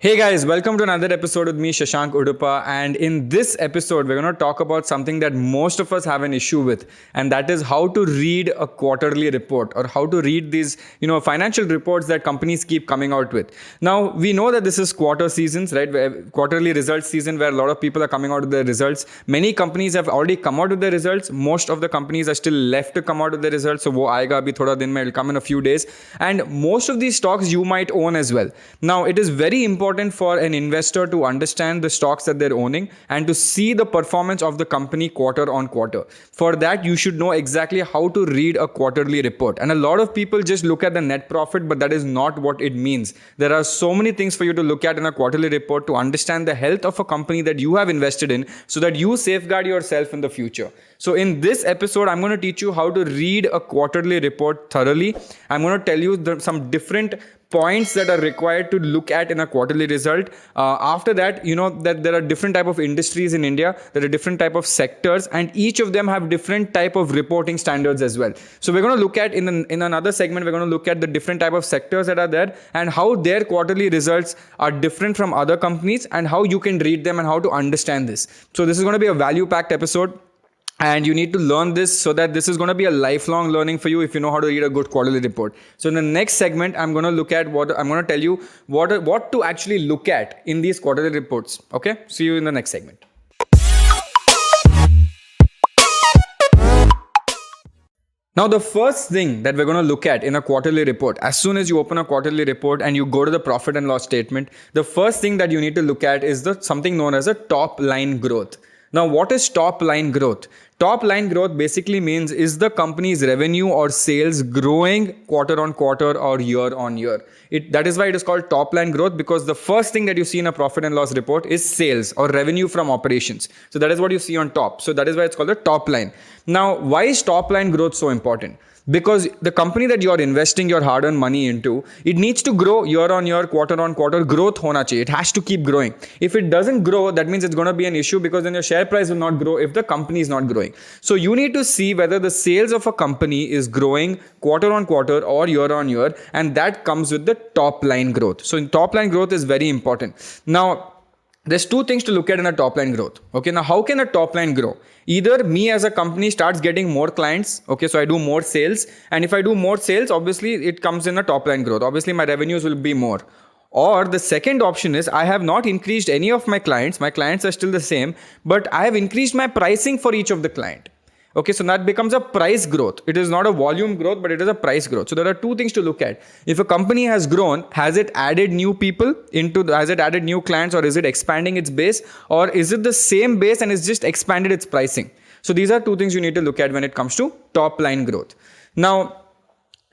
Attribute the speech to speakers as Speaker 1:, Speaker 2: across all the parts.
Speaker 1: Hey guys, welcome to another episode with me, Shashank Udupa. And in this episode, we're going to talk about something that most of us have an issue with, and that is how to read a quarterly report or how to read these, financial reports that companies keep coming out with. Now, we know that this is quarter seasons, right? Quarterly results season where a lot of people are coming out with their results. Many companies have already come out with their results. Most of the companies are still left to come out with their results. So, wo aayega abhi thoda din mein, it'll come in a few days. And most of these stocks you might own as well. Now, it is very important for an investor to understand the stocks that they're owning and to see the performance of the company quarter on quarter. For that, you should know exactly how to read a quarterly report. And a lot of people just look at the net profit, but that is not what it means. There are so many things for you to look at in a quarterly report to understand the health of a company that you have invested in so that you safeguard yourself in the future. So in this episode, I'm going to teach you how to read a quarterly report thoroughly. I'm going to tell you some different points that are required to look at in a quarterly result. After that, you know that there are different type of industries in India. There are different type of sectors, and each of them have different type of reporting standards as well. So we're going to look at in another segment, we're going to look at the different type of sectors that are there and how their quarterly results are different from other companies and how you can read them and how to understand this. So this is going to be a value-packed episode. And you need to learn this so that this is going to be a lifelong learning for you if you know how to read a good quarterly report. So in the next segment, I'm going to look at I'm going to tell you what to actually look at in these quarterly reports. Okay. See you in the next segment. Now, the first thing that we're going to look at in a quarterly report, as soon as you open a quarterly report and you go to the profit and loss statement, the first thing that you need to look at is something known as a top line growth. Now, what is top line growth? Top line growth basically means is the company's revenue or sales growing quarter on quarter or year on year. That is why it is called top line growth, because the first thing that you see in a profit and loss report is sales or revenue from operations. So that is what you see on top. So that is why it's called the top line. Now, why is top line growth so important? Because the company that you're investing your hard-earned money into, it needs to grow year on year, quarter on quarter. Growth hona chahiye. It has to keep growing. If it doesn't grow, that means it's going to be an issue, because then your share price will not grow if the company is not growing. So you need to see whether the sales of a company is growing quarter on quarter or year on year, and that comes with the top line growth. So in top line growth is very important. Now, there's two things to look at in a top line growth. Okay, now how can a top line grow? Either me as a company starts getting more clients. Okay, so I do more sales. And if I do more sales, obviously it comes in a top line growth. Obviously my revenues will be more. Or the second option is I have not increased any of my clients. My clients are still the same, but I have increased my pricing for each of the client. Okay, so that becomes a price growth. It is not a volume growth, but it is a price growth. So there are two things to look at. If a company has grown, has it added new people has it added new clients, or is it expanding its base, or is it the same base and it's just expanded its pricing? So these are two things you need to look at when it comes to top line growth. Now,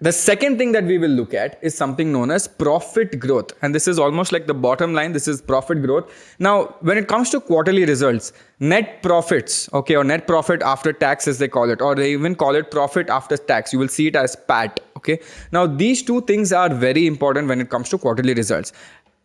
Speaker 1: the second thing that we will look at is something known as profit growth. And this is almost like the bottom line. This is profit growth. Now, when it comes to quarterly results, net profits, okay, or net profit after tax as they call it, or they even call it profit after tax. You will see it as PAT, okay. Now, these two things are very important when it comes to quarterly results.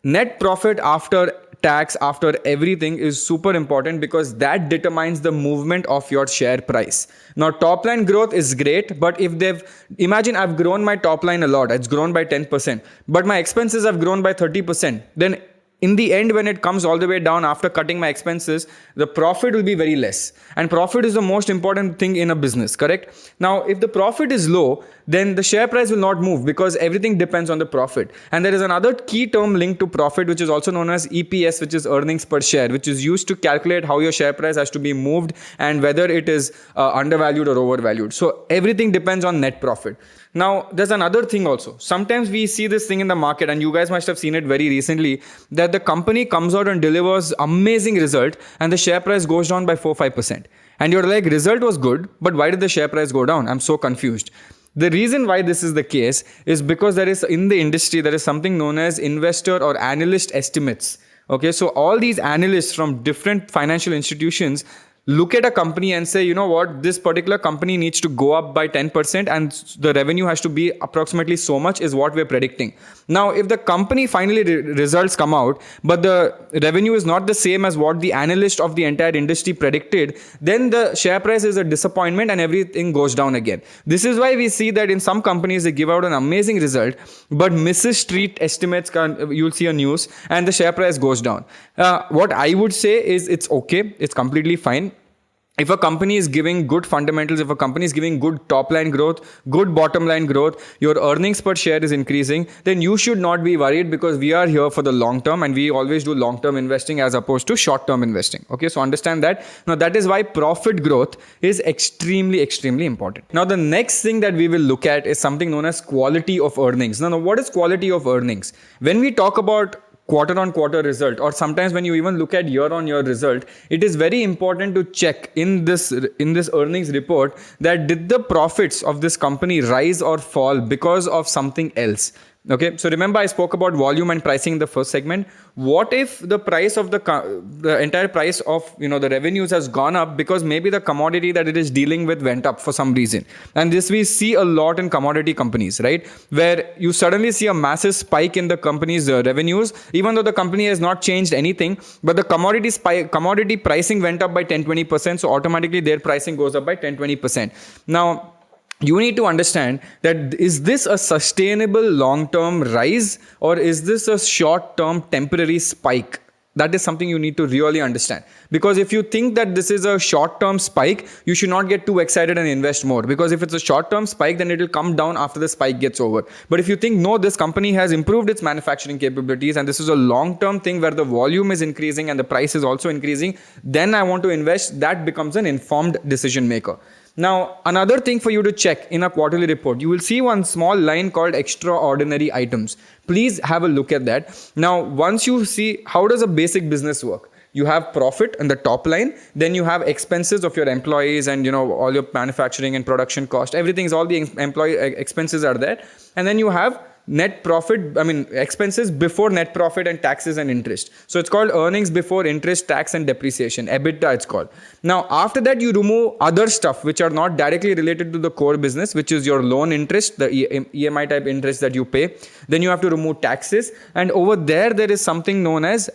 Speaker 1: Net profit after tax, after everything, is super important because that determines the movement of your share price. Now, top line growth is great, but if imagine I've grown my top line a lot, it's grown by 10%, but my expenses have grown by 30%, then in the end, when it comes all the way down after cutting my expenses, the profit will be very less. And profit is the most important thing in a business, correct? Now, if the profit is low, then the share price will not move because everything depends on the profit. And there is another key term linked to profit, which is also known as EPS, which is earnings per share, which is used to calculate how your share price has to be moved and whether it is undervalued or overvalued. So everything depends on net profit. Now, there's another thing also. Sometimes we see this thing in the market, and you guys must have seen it very recently, that the company comes out and delivers amazing result and the share price goes down by 4-5%. And you're like, result was good, but why did the share price go down? I'm so confused. The reason why this is the case is because in the industry, there is something known as investor or analyst estimates. Okay, so all these analysts from different financial institutions, look at a company and say, you know what, this particular company needs to go up by 10% and the revenue has to be approximately so much is what we're predicting. Now, if the company finally results come out, but the revenue is not the same as what the analyst of the entire industry predicted, then the share price is a disappointment and everything goes down again. This is why we see that in some companies they give out an amazing result, but misses street estimates, you'll see a news and the share price goes down. What I would say is it's okay, it's completely fine. If a company is giving good fundamentals, if a company is giving good top line growth, good bottom line growth, your earnings per share is increasing, then you should not be worried, because we are here for the long term and we always do long term investing as opposed to short term investing. Okay, so understand that. Now, that is why profit growth is extremely, extremely important. Now, the next thing that we will look at is something known as quality of earnings. Now, what is quality of earnings? When we talk about quarter on quarter result, or sometimes when you even look at year on year result, it is very important to check in this earnings report that did the profits of this company rise or fall because of something else. Okay, so remember I spoke about volume and pricing in the first segment. What if the price of the entire price of the revenues has gone up because maybe the commodity that it is dealing with went up for some reason? And this we see a lot in commodity companies, right? Where you suddenly see a massive spike in the company's revenues, even though the company has not changed anything, but the commodity pricing went up by 10-20%, so automatically their pricing goes up by 10-20%. Now, you need to understand that is this a sustainable long-term rise or is this a short-term temporary spike? That is something you need to really understand. Because if you think that this is a short-term spike, you should not get too excited and invest more. Because if it's a short-term spike, then it will come down after the spike gets over. But if you think, no, this company has improved its manufacturing capabilities and this is a long-term thing where the volume is increasing and the price is also increasing, then I want to invest, that becomes an informed decision maker. Now, another thing for you to check in a quarterly report, you will see one small line called extraordinary items. Please have a look at that. Now, once you see how does a basic business work, you have profit in the top line, then you have expenses of your employees and all your manufacturing and production cost, everything is, all the employee expenses are there, and then you have net profit, expenses before net profit and taxes and interest. So it's called earnings before interest, tax and depreciation, EBITDA it's called. Now, after that, you remove other stuff which are not directly related to the core business, which is your loan interest, the EMI type interest that you pay. Then you have to remove taxes, and over there is something known as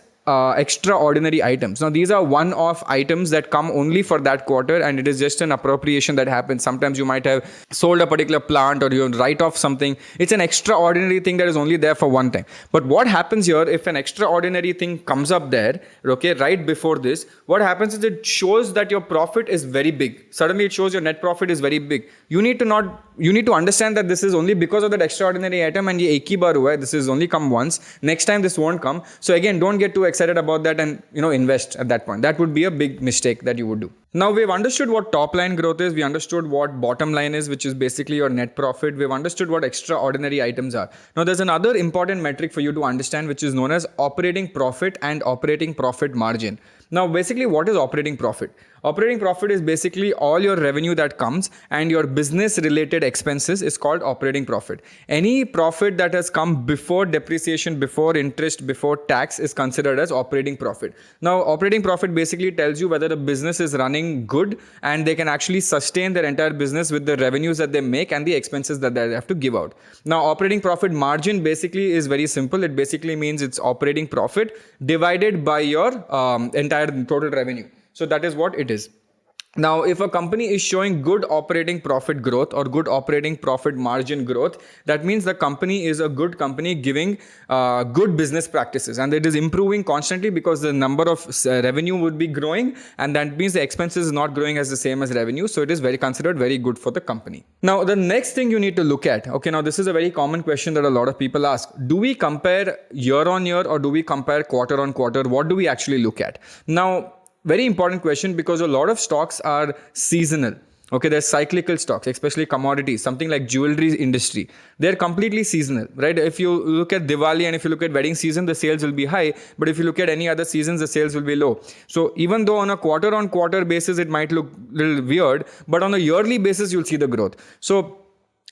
Speaker 1: extraordinary items. Now, these are one-off items that come only for that quarter, and it is just an appropriation that happens. Sometimes you might have sold a particular plant or you write off something. It's an extraordinary thing that is only there for one time. But what happens here, if an extraordinary thing comes up there, okay, right before this, what happens is it shows that your profit is very big. Suddenly it shows your net profit is very big. You need to understand that this is only because of that extraordinary item, and ye ek hi baar hua hai, this is only come once. Next time this won't come. So again, don't get too excited about that and invest at that point. That would be a big mistake that you would do. Now, we've understood what top line growth is. We understood what bottom line is, which is basically your net profit. We've understood what extraordinary items are. Now, there's another important metric for you to understand, which is known as operating profit and operating profit margin. Now, basically, what is operating profit? Operating profit is basically all your revenue that comes and your business related expenses is called operating profit. Any profit that has come before depreciation, before interest, before tax is considered as operating profit. Now, operating profit basically tells you whether the business is running good and they can actually sustain their entire business with the revenues that they make and the expenses that they have to give out. Now, operating profit margin basically is very simple. It basically means it's operating profit divided by your entire total revenue. So that is what it is. Now, if a company is showing good operating profit growth or good operating profit margin growth, that means the company is a good company giving good business practices, and it is improving constantly because the number of revenue would be growing, and that means the expenses is not growing as the same as revenue. So it is considered very good for the company. Now, the next thing you need to look at, okay, now this is a very common question that a lot of people ask. Do we compare year on year or do we compare quarter on quarter? What do we actually look at? Now, very important question, because a lot of stocks are seasonal. Okay, there's cyclical stocks, especially commodities, something like jewelry industry. They're completely seasonal, right? If you look at Diwali and if you look at wedding season, the sales will be high. But if you look at any other seasons, the sales will be low. So even though on a quarter basis, it might look a little weird, but on a yearly basis, you'll see the growth. So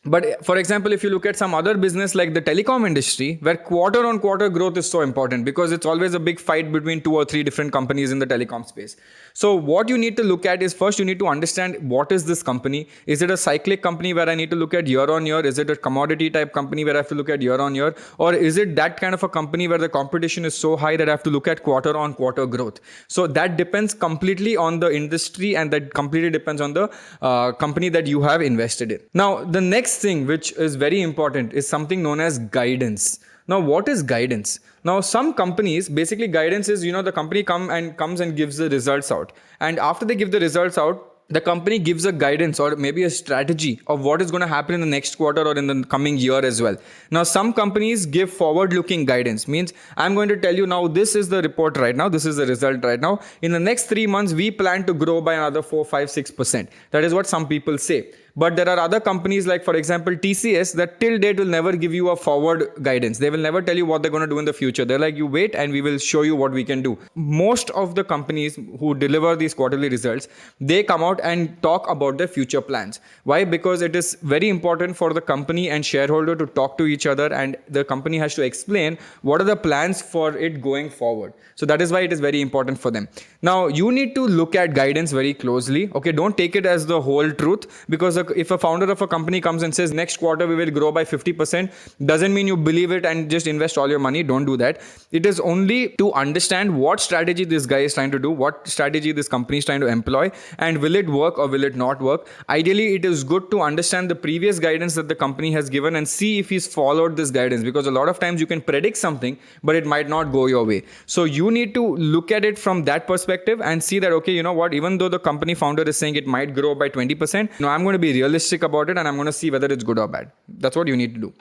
Speaker 1: But for example, if you look at some other business like the telecom industry, where quarter on quarter growth is so important because it's always a big fight between two or three different companies in the telecom space. So what you need to look at is, first you need to understand what is this company. Is it a cyclic company where I need to look at year on year? Is it a commodity type company where I have to look at year on year? Or is it that kind of a company where the competition is so high that I have to look at quarter on quarter growth? So that depends completely on the industry, and that completely depends on the company that you have invested in. Now, the next thing which is very important is something known as guidance. Now, what is guidance? Now, some companies, basically guidance is, the company comes and gives the results out. And after they give the results out, the company gives a guidance or maybe a strategy of what is going to happen in the next quarter or in the coming year as well. Now, some companies give forward-looking guidance, means I'm going to tell you now, this is the report right now, this is the result right now. In the next 3 months, we plan to grow by another 4, 5, 6%. That is what some people say. But there are other companies like, for example, TCS, that till date will never give you a forward guidance. They will never tell you what they're going to do in the future. They're like, you wait and we will show you what we can do. Most of the companies who deliver these quarterly results, they come out and talk about their future plans. Why? Because it is very important for the company and shareholder to talk to each other, and the company has to explain what are the plans for it going forward. So that is why it is very important for them. Now, you need to look at guidance very closely. Okay, don't take it as the whole truth, because if a founder of a company comes and says next quarter we will grow by 50%, doesn't mean you believe it and just invest all your money. Don't do that. It is only to understand what strategy this guy is trying to do, what strategy this company is trying to employ, and will it work or will it not work. Ideally, it is good to understand the previous guidance that the company has given and see if he's followed this guidance, because a lot of times you can predict something but it might not go your way. So you need to look at it from that perspective and see that, okay, you know what, even though the company founder is saying it might grow by 20%, I'm going to be realistic about it and I'm going to see whether it's good or bad. That's what you need to do.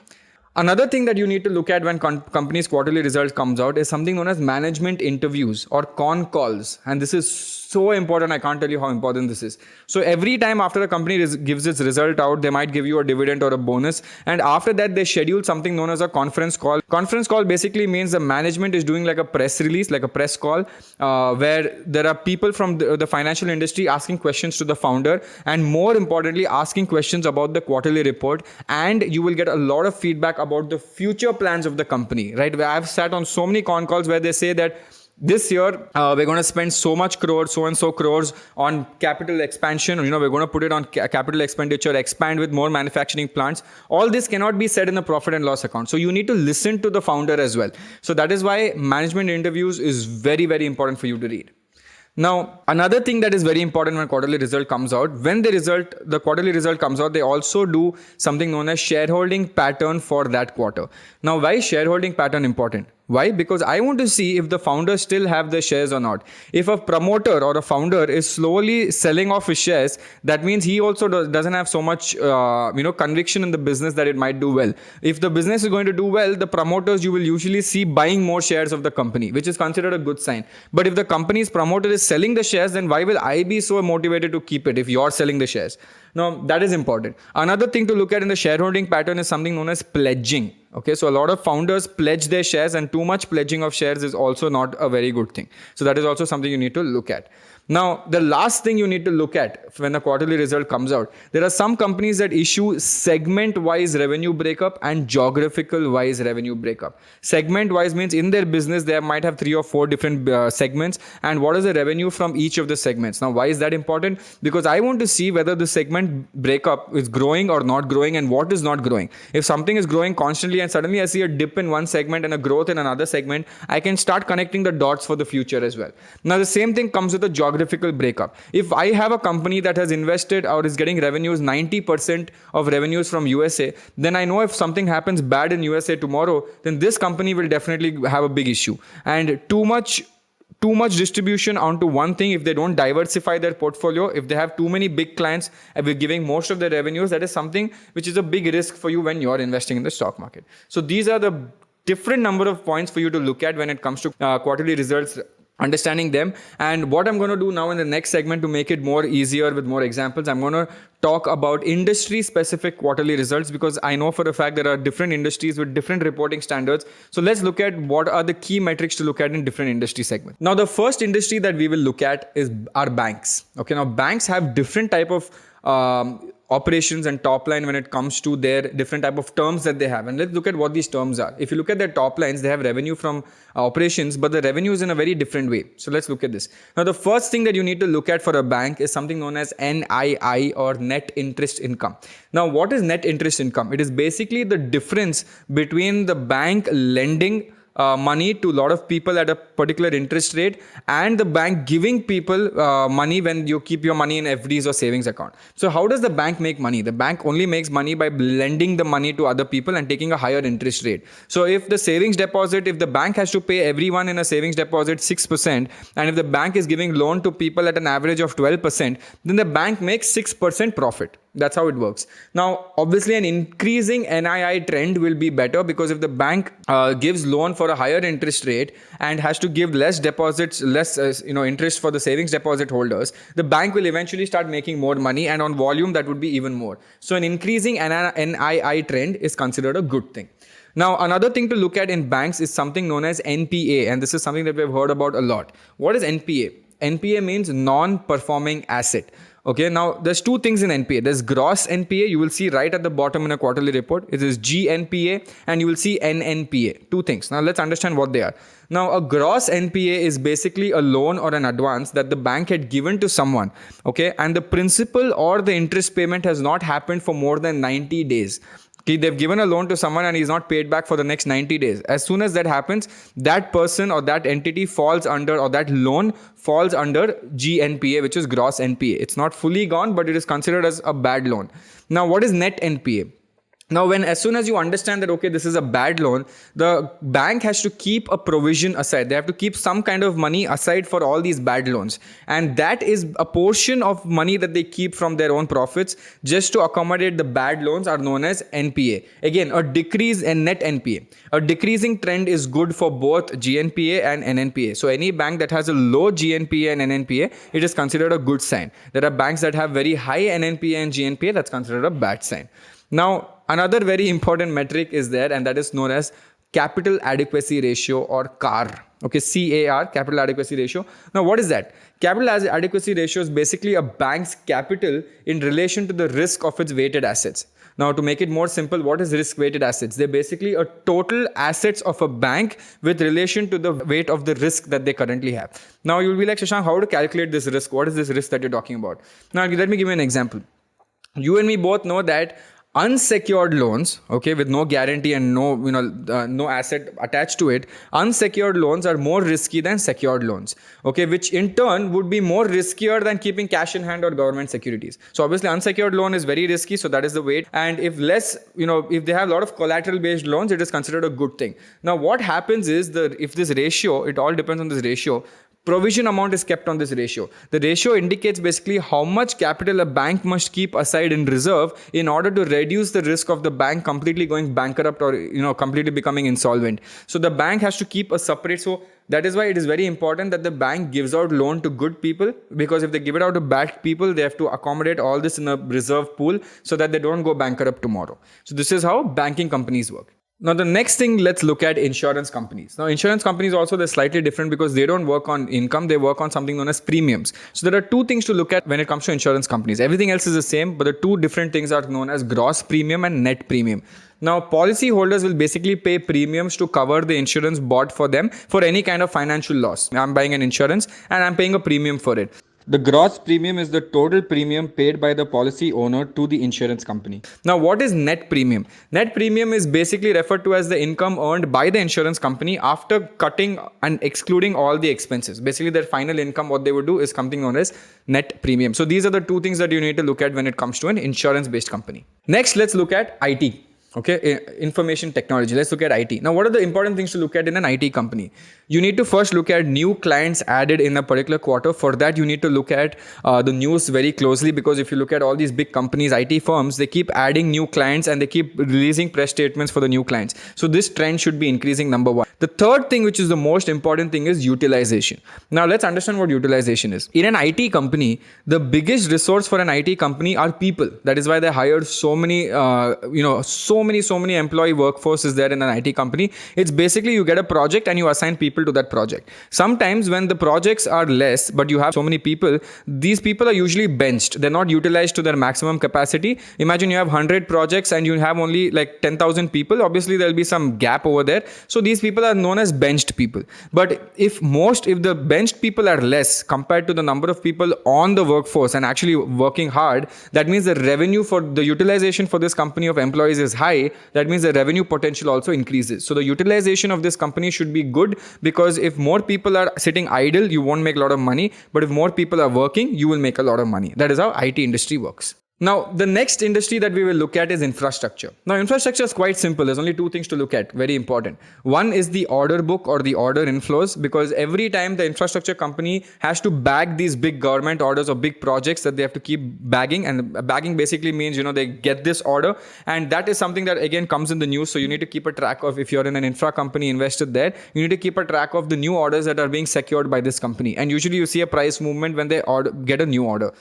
Speaker 1: Another thing that you need to look at when company's quarterly results comes out is something known as management interviews or con calls. And this is so important. I can't tell you how important this is. So every time after a company gives its result out, they might give you a dividend or a bonus. And after that, they schedule something known as a conference call. Conference call basically means the management is doing like a press release, like a press call, where there are people from the financial industry asking questions to the founder, and more importantly, asking questions about the quarterly report. And you will get a lot of feedback about the future plans of the company, right? Where I've sat on so many con calls where they say that this year, we're going to spend so much crores, so and so crores on capital expansion. We're going to put it on capital expenditure, expand with more manufacturing plants. All this cannot be said in the profit and loss account. So you need to listen to the founder as well. So that is why management interviews is very, very important for you to read. Now, another thing that is very important when quarterly result comes out, when the quarterly result comes out, they also do something known as shareholding pattern for that quarter. Now, why is shareholding pattern important? Why? Because I want to see if the founders still have the shares or not. If a promoter or a founder is slowly selling off his shares, that means he also doesn't have so much, conviction in the business that it might do well. If the business is going to do well, the promoters you will usually see buying more shares of the company, which is considered a good sign. But if the company's promoter is selling the shares, then why will I be so motivated to keep it if you're selling the shares? Now, that is important. Another thing to look at in the shareholding pattern is something known as pledging. Okay, so a lot of founders pledge their shares, and too much pledging of shares is also not a very good thing. So that is also something you need to look at. Now, the last thing you need to look at when the quarterly result comes out, there are some companies that issue segment-wise revenue breakup and geographical-wise revenue breakup. Segment-wise means in their business, they might have 3 or 4 different segments, and what is the revenue from each of the segments. Now, why is that important? Because I want to see whether the segment breakup is growing or not growing, and what is not growing. If something is growing constantly and suddenly I see a dip in one segment and a growth in another segment, I can start connecting the dots for the future as well. Now, the same thing comes with the geographical breakup. If I have a company that has invested or is getting revenues, 90% of revenues from USA, then I know if something happens bad in USA tomorrow, then this company will definitely have a big issue. And too much distribution onto one thing, if they don't diversify their portfolio, if they have too many big clients and we're giving most of their revenues, that is something which is a big risk for you when you're investing in the stock market. So these are the different number of points for you to look at when it comes to quarterly results, understanding them. And what I'm going to do now in the next segment to make it more easier with more examples, I'm going to talk about industry specific quarterly results, because I know for a fact there are different industries with different reporting standards. So let's look at what are the key metrics to look at in different industry segments. Now, the first industry that we will look at is our banks. Okay, now banks have different type of operations and top line when it comes to their different type of terms that they have. And let's look at what these terms are. If you look at their top lines, they have revenue from operations, but the revenue is in a very different way. So let's look at this. Now, the first thing that you need to look at for a bank is something known as NII, or net interest income. Now, what is net interest income? It is basically the difference between the bank lending money to a lot of people at a particular interest rate and the bank giving people money when you keep your money in FDs or savings account. So how does the bank make money? The bank only makes money by lending the money to other people and taking a higher interest rate. So if the savings deposit, if the bank has to pay everyone in a savings deposit 6%, and if the bank is giving loan to people at an average of 12%, then the bank makes 6% profit. That's how it works. Now, obviously, an increasing NII trend will be better, because if the bank gives loan for a higher interest rate and has to give less deposits, less interest for the savings deposit holders, the bank will eventually start making more money, and on volume that would be even more. So an increasing NII trend is considered a good thing. Now, another thing to look at in banks is something known as NPA, and this is something that we've heard about a lot. What is NPA? NPA means non-performing asset. Okay, now there's two things in NPA. There's gross NPA, you will see right at the bottom in a quarterly report. It is GNPA, and you will see NNPA. Two things. Now let's understand what they are. Now, a gross NPA is basically a loan or an advance that the bank had given to someone. Okay, and the principal or the interest payment has not happened for more than 90 days. They've given a loan to someone and he's not paid back for the next 90 days. As soon as that happens, that person or that entity falls under, or that loan falls under GNPA, which is gross NPA. It's not fully gone, but it is considered as a bad loan. Now, what is net NPA? Now, as soon as you understand that, okay, this is a bad loan, the bank has to keep a provision aside. They have to keep some kind of money aside for all these bad loans. And that is a portion of money that they keep from their own profits just to accommodate the bad loans, are known as NPA. Again, a decrease in net NPA. A decreasing trend is good for both GNPA and NNPA. So any bank that has a low GNPA and NNPA, it is considered a good sign. There are banks that have very high NNPA and GNPA, that's considered a bad sign. Now, another very important metric is there, and that is known as capital adequacy ratio, or CAR. Okay, CAR, capital adequacy ratio. Now, what is that? Capital adequacy ratio is basically a bank's capital in relation to the risk of its weighted assets. Now, to make it more simple, what is risk-weighted assets? They're basically a total assets of a bank with relation to the weight of the risk that they currently have. Now, you'll be like, Shashank, how to calculate this risk? What is this risk that you're talking about? Now, let me give you an example. You and me both know that unsecured loans, okay, with no guarantee and no asset attached to it, unsecured loans are more risky than secured loans, okay, which in turn would be more riskier than keeping cash in hand or government securities. So obviously unsecured loan is very risky, so that is the weight. And if if they have a lot of collateral based loans, it is considered a good thing. Now, what happens is if this ratio, it all depends on this ratio, provision amount is kept on this ratio. The ratio indicates basically how much capital a bank must keep aside in reserve in order to reduce the risk of the bank completely going bankrupt or completely becoming insolvent. So the bank has to keep a separate. So that is why it is very important that the bank gives out loan to good people, because if they give it out to bad people, they have to accommodate all this in a reserve pool so that they don't go bankrupt tomorrow. So this is how banking companies work. Now, the next thing, let's look at insurance companies. Now, insurance companies also, they're slightly different because they don't work on income. They work on something known as premiums. So there are two things to look at when it comes to insurance companies. Everything else is the same, but the two different things are known as gross premium and net premium. Now, policy holders will basically pay premiums to cover the insurance bought for them for any kind of financial loss. I'm buying an insurance and I'm paying a premium for it. The gross premium is the total premium paid by the policy owner to the insurance company. Now, what is net premium? Net premium is basically referred to as the income earned by the insurance company after cutting and excluding all the expenses. Basically, their final income, what they would do is something known as net premium. So these are the two things that you need to look at when it comes to an insurance-based company. Next, let's look at IT. Okay, information technology. Let's look at IT. Now, what are the important things to look at in an IT company? You need to first look at new clients added in a particular quarter. For that, you need to look at the news very closely, because if you look at all these big companies, IT firms, they keep adding new clients and they keep releasing press statements for the new clients. So this trend should be increasing, number one. The third thing, which is the most important thing, is utilization. Now, let's understand what utilization is. In an IT company, the biggest resource for an IT company are people. That is why they hired so many, so many employee workforce is there in an IT company. It's basically you get a project and you assign people people to that project. Sometimes when the projects are less, but you have so many people, these people are usually benched. They're not utilized to their maximum capacity. Imagine you have 100 projects and you have only like 10,000 people. Obviously, there'll be some gap over there. So these people are known as benched people. But if the benched people are less compared to the number of people on the workforce and actually working hard, that means the revenue for the utilization for this company of employees is high. That means the revenue potential also increases. So the utilization of this company should be good, because if more people are sitting idle, you won't make a lot of money. But if more people are working, you will make a lot of money. That is how IT industry works. Now, the next industry that we will look at is infrastructure. Now, infrastructure is quite simple. There's only two things to look at, very important. One is the order book or the order inflows, because every time the infrastructure company has to bag these big government orders or big projects that they have to keep bagging. And bagging basically means, they get this order. And that is something that again comes in the news. So you need to keep a track of, if you're in an infra company invested there, you need to keep a track of the new orders that are being secured by this company. And usually you see a price movement when they get a new order.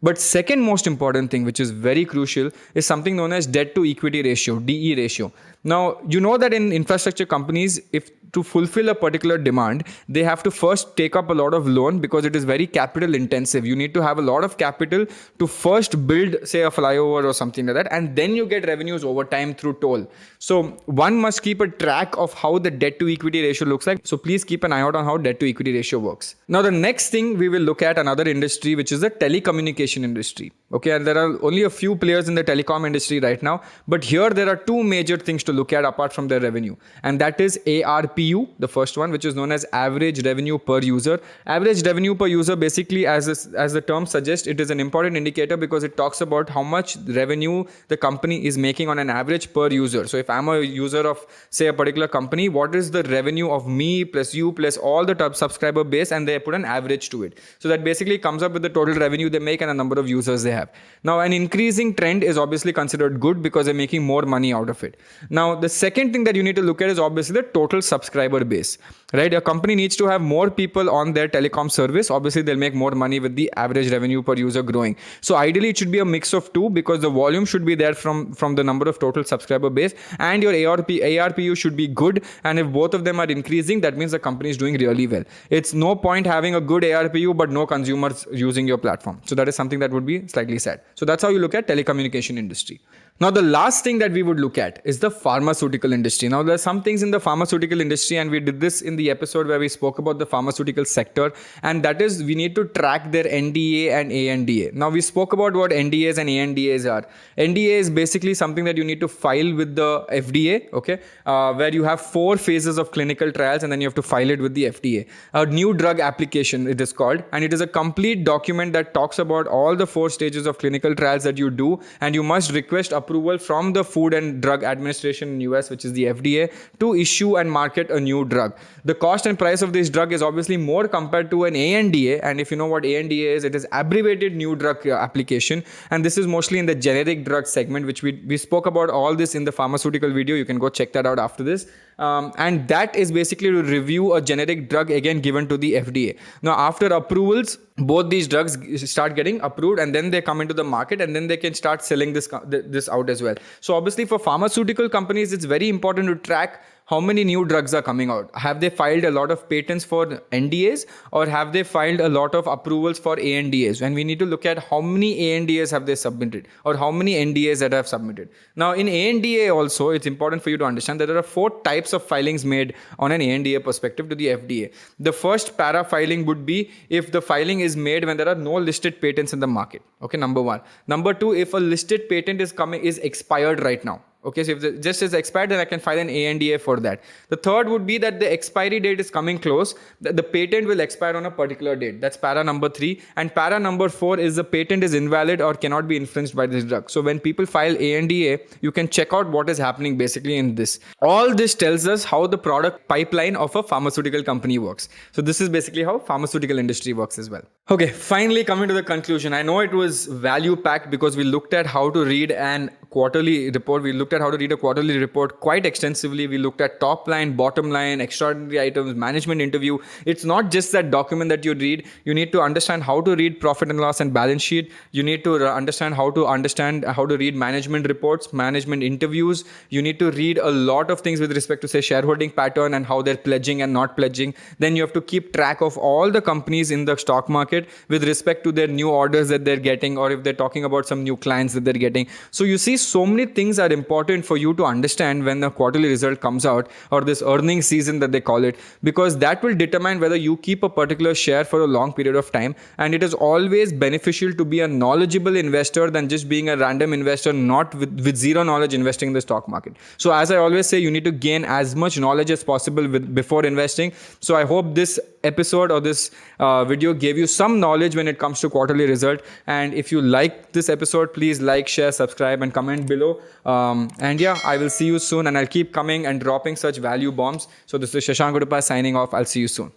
Speaker 1: But second most important thing, which is very crucial, is something known as debt to equity ratio, DE ratio. Now, you know that in infrastructure companies, if to fulfill a particular demand, they have to first take up a lot of loan, because it is very capital intensive. You need to have a lot of capital to first build, say, a flyover or something like that, and then you get revenues over time through toll. So one must keep a track of how the debt to equity ratio looks like. So please keep an eye out on how debt to equity ratio works. Now, the next thing we will look at another industry, which is the telecommunication industry. Okay, and there are only a few players in the telecom industry right now, but here there are two major things to look at apart from their revenue, and that is ARPU, the first one, which is known as average revenue per user. Average revenue per user, basically, as the term suggests, it is an important indicator because it talks about how much revenue the company is making on an average per user. So if I'm a user of, say, a particular company, what is the revenue of me plus you plus all the subscriber base, and they put an average to it. So that basically comes up with the total revenue they make and the number of users they have. Now, an increasing trend is obviously considered good because they're making more money out of it. Now, the second thing that you need to look at is obviously the total subscriber base, right? A company needs to have more people on their telecom service. Obviously, they'll make more money with the average revenue per user growing. So ideally, it should be a mix of two, because the volume should be there from the number of total subscriber base, and your ARPU should be good. And if both of them are increasing, that means the company is doing really well. It's no point having a good ARPU but no consumers using your platform. So that is something that would be slightly sad. So that's how you look at telecommunication industry. Now, the last thing that we would look at is the pharmaceutical industry. Now, there are some things in the pharmaceutical industry, and we did this in the episode where we spoke about the pharmaceutical sector, and that is we need to track their NDA and ANDA. Now, we spoke about what NDAs and ANDAs are. NDA is basically something that you need to file with the FDA, okay, where you have 4 phases of clinical trials, and then you have to file it with the FDA. A new drug application, it is called, and it is a complete document that talks about all the 4 stages of clinical trials that you do, and you must request approval from the Food and Drug Administration in US, which is the FDA, to issue and market a new drug. The cost and price of this drug is obviously more compared to an ANDA, and if you know what ANDA is, it is abbreviated new drug application, and this is mostly in the generic drug segment, which we spoke about all this in the pharmaceutical video. You can go check that out after this. And that is basically to review a generic drug again given to the FDA. Now, after approvals, both these drugs start getting approved, and then they come into the market, and then they can start selling this out as well. So obviously for pharmaceutical companies, it's very important to track how many new drugs are coming out. Have they filed a lot of patents for NDAs, or have they filed a lot of approvals for ANDAs? And we need to look at how many ANDAs have they submitted, or how many NDAs that have submitted. Now, in ANDA also, it's important for you to understand that there are 4 types of filings made on an ANDA perspective to the FDA. The first para filing would be if the filing is made when there are no listed patents in the market. Okay, number 1. Number 2, if a listed patent is expired right now. Okay, so if it just is expired, then I can file an ANDA for that. The third would be that the expiry date is coming close. The patent will expire on a particular date. That's para number 3. And para number 4 is the patent is invalid or cannot be infringed by this drug. So when people file ANDA, you can check out what is happening basically in this. All this tells us how the product pipeline of a pharmaceutical company works. So this is basically how pharmaceutical industry works as well. Okay, finally coming to the conclusion. I know it was value packed because we looked at how to read an quarterly report. We looked at how to read a quarterly report quite extensively. We looked at top line, bottom line, extraordinary items, management interview. It's not just that document that you read. You need to understand how to read profit and loss and balance sheet. You need to understand how to read management reports, management interviews. You need to read a lot of things with respect to, say, shareholding pattern and how they're pledging and not pledging. Then you have to keep track of all the companies in the stock market with respect to their new orders that they're getting, or if they're talking about some new clients that they're getting. So you see, so many things are important for you to understand when the quarterly result comes out, or this earnings season that they call it, because that will determine whether you keep a particular share for a long period of time. And it is always beneficial to be a knowledgeable investor than just being a random investor, not with zero knowledge investing in the stock market. So as I always say, you need to gain as much knowledge as possible before investing. So I hope this episode or this video gave you some knowledge when it comes to quarterly result. And if you like this episode, please like, share, subscribe, and comment below. And yeah, I will see you soon, and I'll keep coming and dropping such value bombs. So this is Shashank Udupi signing off. I'll see you soon.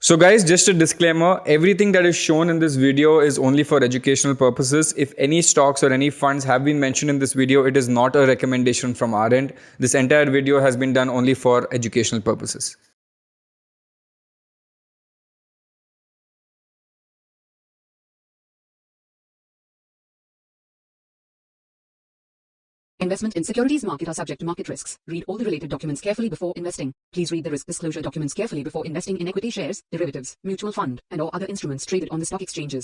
Speaker 1: So guys, just a disclaimer, everything that is shown in this video is only for educational purposes. If any stocks or any funds have been mentioned in this video, it is not a recommendation from our end. This entire video has been done only for educational purposes.
Speaker 2: Investment in securities market are subject to market risks. Read all the related documents carefully before investing. Please read the risk disclosure documents carefully before investing in equity shares, derivatives, mutual fund, and/or other instruments traded on the stock exchanges.